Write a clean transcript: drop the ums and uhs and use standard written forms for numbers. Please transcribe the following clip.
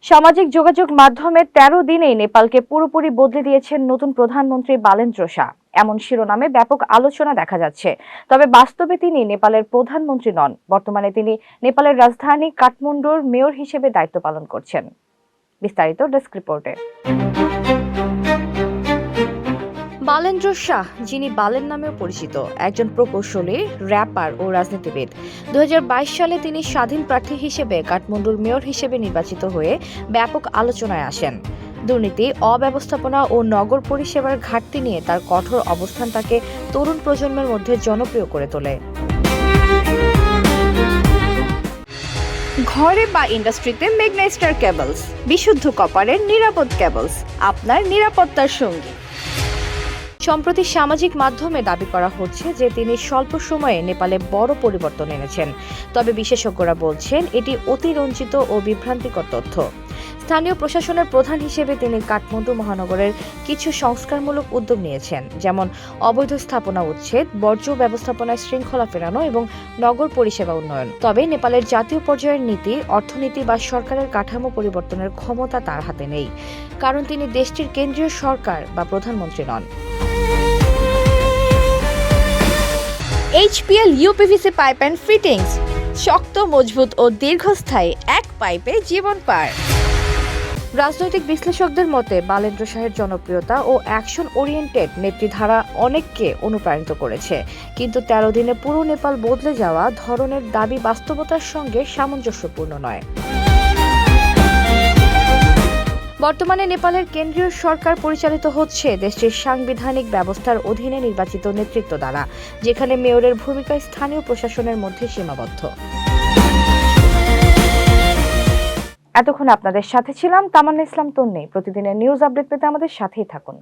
সামাজিক যোগাযোগ মাধ্যমে ১৩ দিনেই নেপালকে পুরোপুরি বদলে দিয়েছেন নতুন প্রধানমন্ত্রী বালেন্দ্র শাহ। এমন শিরোনামে ব্যাপক আলোচনা দেখা যাচ্ছে। তবে বাস্তবে তিনি নেপালের প্রধানমন্ত্রী নন। বর্তমানে তিনি নেপালের রাজধানী কাঠমান্ডুর মেয়র হিসেবে দায়িত্ব পালন করছেন। বিস্তারিত ডেস্ক রিপোর্টে। বালেন্দ্র শাহ, যিনি বালেন নামেও পরিচিত, একজন প্রকৌশলী, র্যাপার ও রাজনীতিবিদ। ২০২২ সালে তিনি স্বাধীন প্রার্থী হিসেবে কাঠমান্ডুর মেয়র হিসেবে নির্বাচিত হয়ে ব্যাপক আলোচনায় আসেন। দুর্নীতি, অব্যবস্থাপনা ও নগর পরিষেবার ঘাটতি নিয়ে তার কঠোর অবস্থান তাকে তরুণ প্রজন্মের মধ্যে জনপ্রিয় করে তোলে। ঘরে বা ইন্ডাস্ট্রিতে মেগনা স্টার কেবলস, বিশুদ্ধ কপারের নিরাপদ কেবলস, আপনার নিরাপত্তার সঙ্গী। সম্প্রতি সামাজিক মাধ্যমে দাবি করা হচ্ছে যে তিনি স্বল্প সময়ে নেপালে বড় পরিবর্তন এনেছেন। তবে বিশেষজ্ঞরা বলছেন এটি অতিরঞ্জিত ও বিভ্রান্তিকর তথ্য। স্থানীয় প্রশাসনের প্রধান হিসেবে তিনি কাঠমান্ডু মহানগরের কিছু সংস্কারমূলক উদ্যোগ নিয়েছেন, যেমন অবৈধ স্থাপনা উচ্ছেদ, বর্জ্য ব্যবস্থাপনায় শৃঙ্খলা ফেরানো এবং নগর পরিষেবা উন্নয়ন। তবে নেপালের জাতীয় পর্যায়ের নীতি, অর্থনীতি বা সরকারের কাঠামো পরিবর্তনের ক্ষমতা তার হাতে নেই, কারণ তিনি দেশটির কেন্দ্রীয় সরকার বা প্রধানমন্ত্রী নন। HPL uPVC pipe and fittings, শক্ত, মজবুত ও দীর্ঘস্থায়ী, এক পাইপে জীবন পার। রাজনৈতিক বিশ্লেষকদের মতে বালেন্দ্র শাহের জনপ্রিয়তা ও অ্যাকশন ওরিয়েন্টেড নেতৃধারা অনেককে অনুপ্রাণিত করেছে, কিন্তু ১৩ দিনে পুরো নেপাল বদলে যাওয়া ধরনের দাবি বাস্তবতার সঙ্গে সামঞ্জস্যপূর্ণ নয়। বর্তমানে নেপালের কেন্দ্রীয় সরকার পরিচালিত হচ্ছে দেশটির সাংবিধানিক ব্যবস্থার অধীনে নির্বাচিত নেতৃত্ব দ্বারা, যেখানে মেয়রের ভূমিকা স্থানীয় প্রশাসনের মধ্যে সীমাবদ্ধ। এতক্ষণ আপনাদের সাথে ছিলাম তামান্না ইসলাম তন্নি। প্রতিদিনের নিউজ আপডেট পেতে আমাদের সাথেই থাকুন।